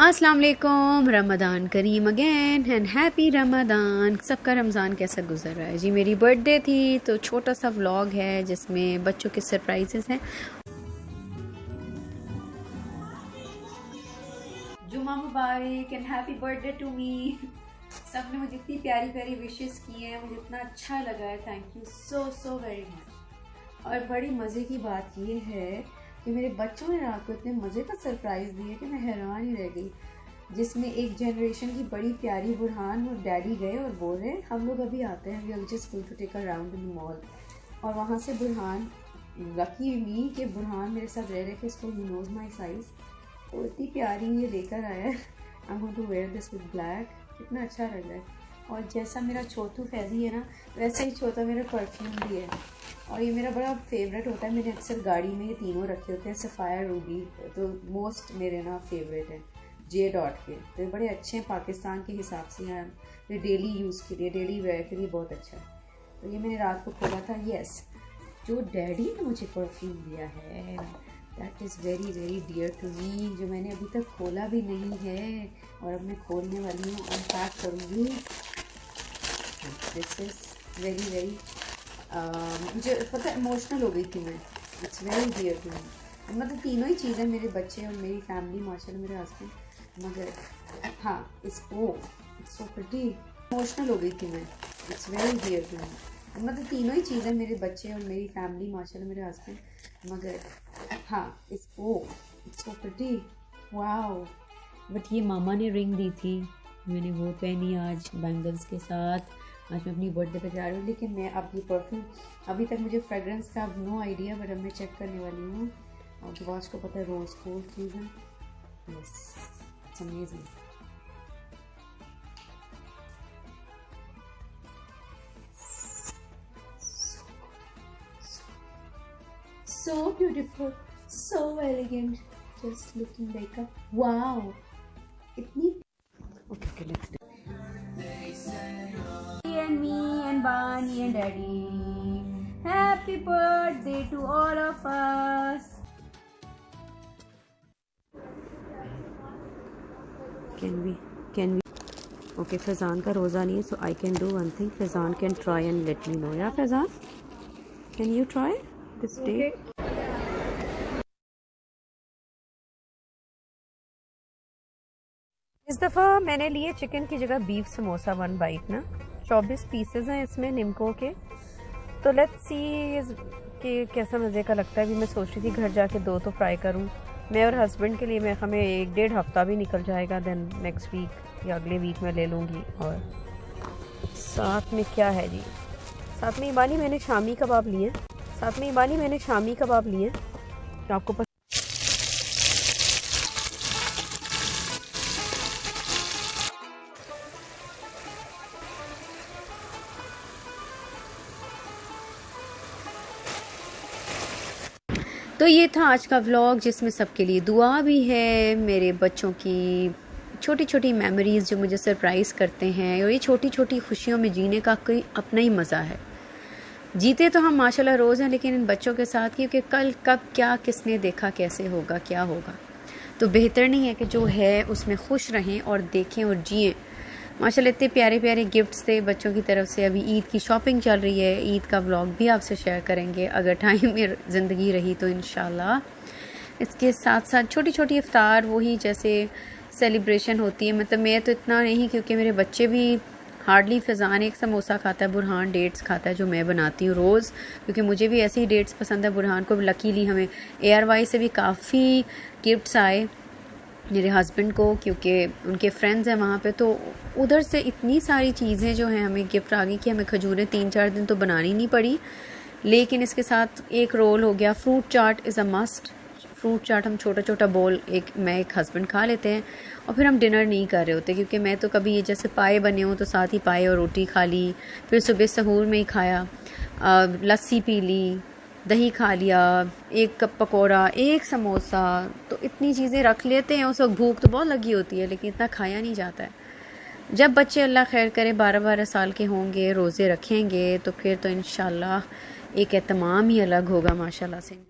अस्सलाम वालेकुम, रमज़ान करीम again and happy Ramzan. सबका रमज़ान कैसा गुजर रहा है जी। मेरी बर्थडे थी तो छोटा सा व्लॉग है जिसमें बच्चों के सरप्राइजेस हैं। जुमा मुबारक and happy birthday to me. सब ने मुझे इतनी प्यारी प्यारी विशेस की हैं, मुझे इतना अच्छा लगा है। Thank you so so very much. और बड़ी मज़े की बात ये है कि मेरे बच्चों ने रात को इतने मज़े का सरप्राइज़ दिए कि मैं हैरान ही रह गई। जिसमें एक जनरेशन की बड़ी प्यारी बुरहान और डैडी गए और बोल रहे हैं हम लोग अभी आते हैं, we are just going to take a round in the mall. और वहाँ से बुरहान, लकी मी कि बुरहान मेरे साथ रह रहे कि इसको ही नोज माई साइज़, तो इतनी प्यारी ये लेकर आया है। I am going to wear this with black. कितना अच्छा लग रहा है। और जैसा मेरा छोटू फैज़ी है ना, वैसे ही छोटा मेरा परफ्यूम भी है। और ये मेरा बड़ा फेवरेट होता है। मैंने अक्सर गाड़ी में ये तीनों रखे होते हैं, सफ़ायर, रूबी, तो मोस्ट मेरे ना फेवरेट है जे डॉट के। तो ये बड़े अच्छे हैं पाकिस्तान के हिसाब से हैं, ये डेली यूज़ के लिए, डेली वेयर के लिए बहुत अच्छा है। तो ये मैंने रात को खोला था। येस, जो डैडी ने मुझे परफ्यूम दिया है that is very very dear to me, जो मैंने अभी तक खोला भी नहीं है और अब मैं खोलने वाली हूँ, अनपैक करूँगी। दिस इज़ वेरी वेरी मुझे पता है इमोशनल हो गई थी मैं। It's very dear to me. मतलब तीनों ही चीज़ें, मेरे बच्चे और मेरी फैमिली, माशाल्लाह मेरे हस्बैंड। मगर हाँ, इट्स सो प्रिटी। इमोशनल हो गई थी मैं। It's very dear to me. मतलब तीनों ही चीज़ें, मेरे बच्चे और मेरी फैमिली, माशाल्लाह मेरे हस्बैंड। मगर हाँ, it's so pretty, wow. But ये मामा ने रिंग दी थी, मैंने वो पहनी आज बैंगल्स के साथ। आज मैं अपनी बर्थडे पे जा रही हूँ, लेकिन मैं अब ये परफ्यूम, अभी तक मुझे फ्रेगरेंस का नो आइडिया, बट अब मैं चेक करने वाली हूँ। और वाच को पता है रोज़ गोल्ड चीज़ है। Yes, it's amazing. So beautiful, so elegant, just looking like a wow. इतनी okay, let's do and me and Barney and Daddy. Happy birthday to all of us. Can we? Okay, Fazan का रोज़ा नहीं है, so I can do one thing. Fazan can try and let me know. Yeah, Fazan? Can you try this day? Okay. इस दफ़ा मैंने लिए chicken की जगह बीफ समोसा 1 बाइट ना। 24 पीसेस हैं इसमें निम्को के। तो लेट्स सी कि कैसा मज़े का लगता है। अभी मैं सोच रही थी घर जाके 2 तो फ्राई करूं मैं और हस्बैंड के लिए। मैं हमें 1-1.5 हफ्ता भी निकल जाएगा। देन नेक्स्ट वीक या अगले वीक में ले लूँगी। और साथ में क्या है जी, साथ में ईमानी मैंने शामी कबाब लिए। आपको तो ये था आज का व्लॉग, जिसमें सबके लिए दुआ भी है। मेरे बच्चों की छोटी छोटी मेमोरीज़ जो मुझे सरप्राइज़ करते हैं, और ये छोटी छोटी खुशियों में जीने का कोई अपना ही मज़ा है। जीते तो हम माशाल्लाह रोज़ हैं, लेकिन इन बच्चों के साथ, क्योंकि कल कब क्या किसने देखा, कैसे होगा, क्या होगा। तो बेहतर नहीं है कि जो है उसमें खुश रहें और देखें और जिएँ। माशाल्लाह इतने प्यारे प्यारे गिफ्ट्स थे बच्चों की तरफ से। अभी ईद की शॉपिंग चल रही है, ईद का व्लॉग भी आपसे शेयर करेंगे अगर टाइम में ज़िंदगी रही तो इंशाल्लाह। इसके साथ साथ छोटी छोटी इफ्तार, वही जैसे सेलिब्रेशन होती है। मतलब मैं तो इतना नहीं, क्योंकि मेरे बच्चे भी हार्डली, फ़ज़ान एक समोसा खाता है, बुरहान डेट्स खाता है जो मैं बनाती हूँ रोज़, क्योंकि मुझे भी ऐसी ही डेट्स पसंद है। बुरहान को लकीली हमें ARY से भी काफ़ी गिफ्ट्स आए मेरे हस्बैंड को, क्योंकि उनके फ्रेंड्स हैं वहाँ पे। तो उधर से इतनी सारी चीज़ें जो हैं हमें गिफ्ट आ गई कि हमें खजूरें 3-4 दिन तो बनानी नहीं पड़ी। लेकिन इसके साथ एक रोल हो गया। Fruit chaat is a must. Fruit chaat हम छोटा छोटा बोल, मैं एक हस्बैंड खा लेते हैं, और फिर हम डिनर नहीं कर रहे होते। क्योंकि मैं तो कभी ये जैसे पाए बने हों तो साथ ही पाए और रोटी खा ली, फिर सुबह सहूर में ही खाया, लस्सी पी ली, दही खा लिया, 1 कप पकौड़ा, 1 समोसा। तो इतनी चीज़ें रख लेते हैं। उस वक्त भूख तो बहुत लगी होती है, लेकिन इतना खाया नहीं जाता है। जब बच्चे अल्लाह खैर करे 12-12 साल के होंगे, रोज़े रखेंगे, तो फिर तो इंशाल्लाह एक एहतमाम ही अलग होगा माशाल्लाह से।